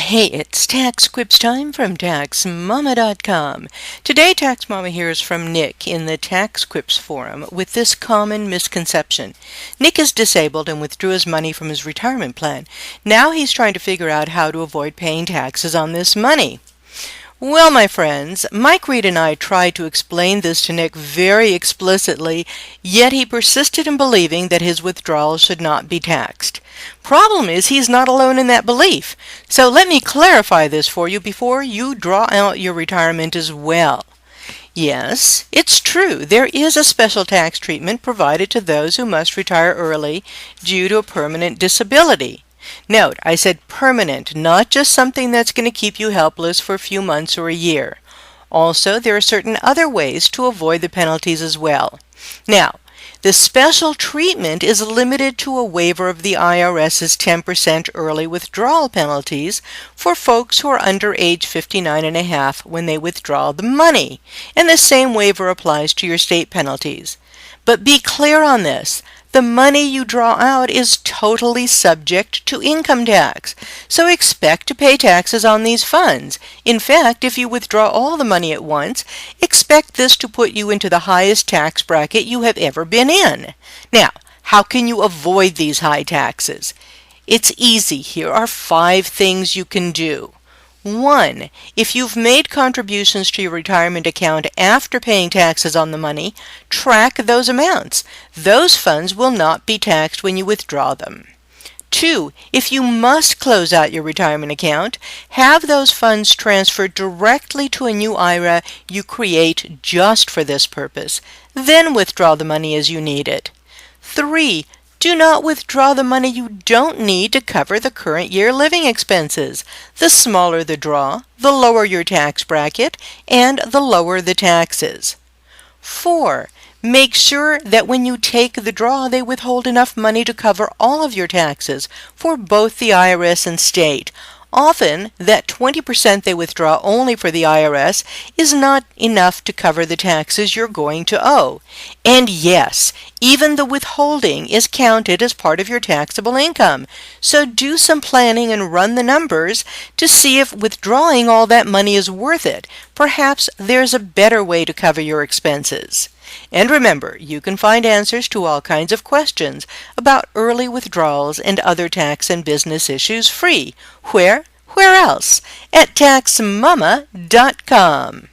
Hey, it's TaxQuips time from TaxMama.com. Today, TaxMama hears from Nick in the TaxQuips Forum with this common misconception. Nick is disabled and withdrew his money from his retirement plan. Now he's trying to figure out how to avoid paying taxes on this money. Well, my friends, Mike Reed and I tried to explain this to Nick very explicitly, yet he persisted in believing that his withdrawal should not be taxed. Problem is, he's not alone in that belief. So let me clarify this for you before you draw out your retirement as well. Yes, it's true. There is a special tax treatment provided to those who must retire early due to a permanent disability. Note, I said permanent, not just something that's going to keep you helpless for a few months or a year. Also, there are certain other ways to avoid the penalties as well. Now, the special treatment is limited to a waiver of the IRS's 10% early withdrawal penalties for folks who are under age 59 and a half when they withdraw the money. And the same waiver applies to your state penalties. But be clear on this. The money you draw out is totally subject to income tax, so expect to pay taxes on these funds. In fact, if you withdraw all the money at once, expect this to put you into the highest tax bracket you have ever been in. Now, how can you avoid these high taxes? It's easy. Here are 5 things you can do. 1. If you've made contributions to your retirement account after paying taxes on the money, track those amounts. Those funds will not be taxed when you withdraw them. 2. If you must close out your retirement account, have those funds transferred directly to a new IRA you create just for this purpose. Then withdraw the money as you need it. 3. Do not withdraw the money you don't need to cover the current year living expenses. The smaller the draw, the lower your tax bracket, and the lower the taxes. 4. Make sure that when you take the draw, they withhold enough money to cover all of your taxes for both the IRS and state. Often, that 20% they withdraw only for the IRS is not enough to cover the taxes you're going to owe. And yes, even the withholding is counted as part of your taxable income. So do some planning and run the numbers to see if withdrawing all that money is worth it. Perhaps there's a better way to cover your expenses. And remember, you can find answers to all kinds of questions about early withdrawals and other tax and business issues free. Where else? At TaxMama.com.